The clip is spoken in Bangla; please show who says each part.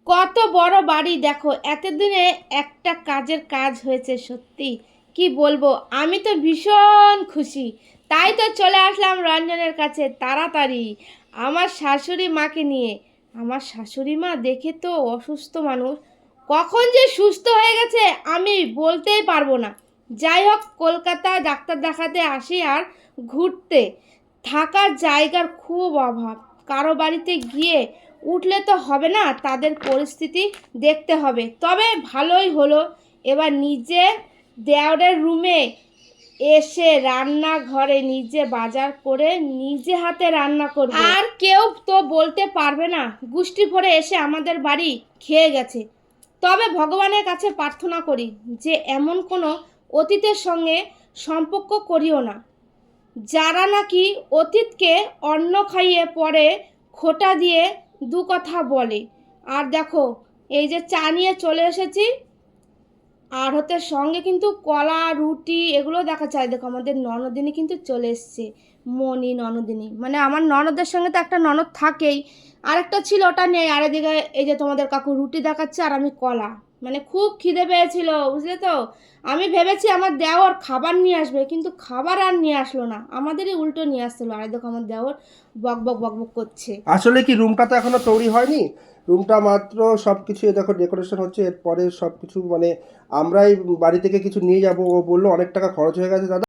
Speaker 1: কত বড় বাড়ি দেখো, এতদিনে একটা কাজের কাজ হয়েছে। সত্যি কি বলবো, আমি তো ভীষণ খুশি। তাই তো চলে আসলাম রঞ্জনের কাছে তাড়াতাড়ি আমার শাশুড়ি মাকে নিয়ে। আমার শাশুড়ি মা দেখে তো অসুস্থ মানুষ, কখন যে সুস্থ হয়ে গেছে আমি বলতেই পারবো না। যাই হোক, কলকাতায় ডাক্তার দেখাতে আসি আর ঘুরতে। থাকার জায়গার খুব অভাব। কারো বাড়িতে গিয়ে উঠলে তো হবে না, তাদের পরিস্থিতি দেখতে হবে। তবে ভালোই হলো, এবার নিজে দেওরের রুমে এসে রান্নাঘরে নিজে বাজার করে নিজে হাতে রান্না করব। আর কেউ তো বলতে পারবে না গুষ্টি ভরে এসে আমাদের বাড়ি খেয়ে গেছে। তবে ভগবানের কাছে প্রার্থনা করি যে এমন কোনো অতীতের সঙ্গে সম্পর্ক করিও না, যারা নাকি অতীতকে অন্ন খাইয়ে পরে খোঁটা দিয়ে দু কথা বলে। আর দেখো, এই যে চা নিয়ে চলে এসেছি, আর হতে সঙ্গে কিন্তু কলা রুটি এগুলো দেখা যায়। দেখো আমাদের ননদিনী কিন্তু চলে এসছে, মনি ননদিনী, মানে আমার ননদের সঙ্গে তো একটা ননদ থাকেই, আরেকটা ছিল ওটা নেই। আর এদিকে এই যে তোমাদের কাকু রুটি দেখাচ্ছে আর আমি কলা। মানে খুব খিদে পেয়েছিল, বুঝলে তো। আমি ভেবেছি আমার দেওর খাবার নিয়ে আসবে, কিন্তু খাবার আর নিয়ে আসলো না, আমাদেরই উল্টো নিয়ে আসলো। আর দেখো আমার দেওর বক বক বক বক করছে।
Speaker 2: আসলে কি রুমটা তো এখনো তৈরি হয়নি। রুমটা মাত্র সব কিছু দেখো ডেকোরেশন হচ্ছে, এরপরে সব কিছু মানে আমরাই বাড়ি থেকে কিছু নিয়ে যাব। ও বললো অনেক টাকা খরচ হয়ে গেছে দাদা।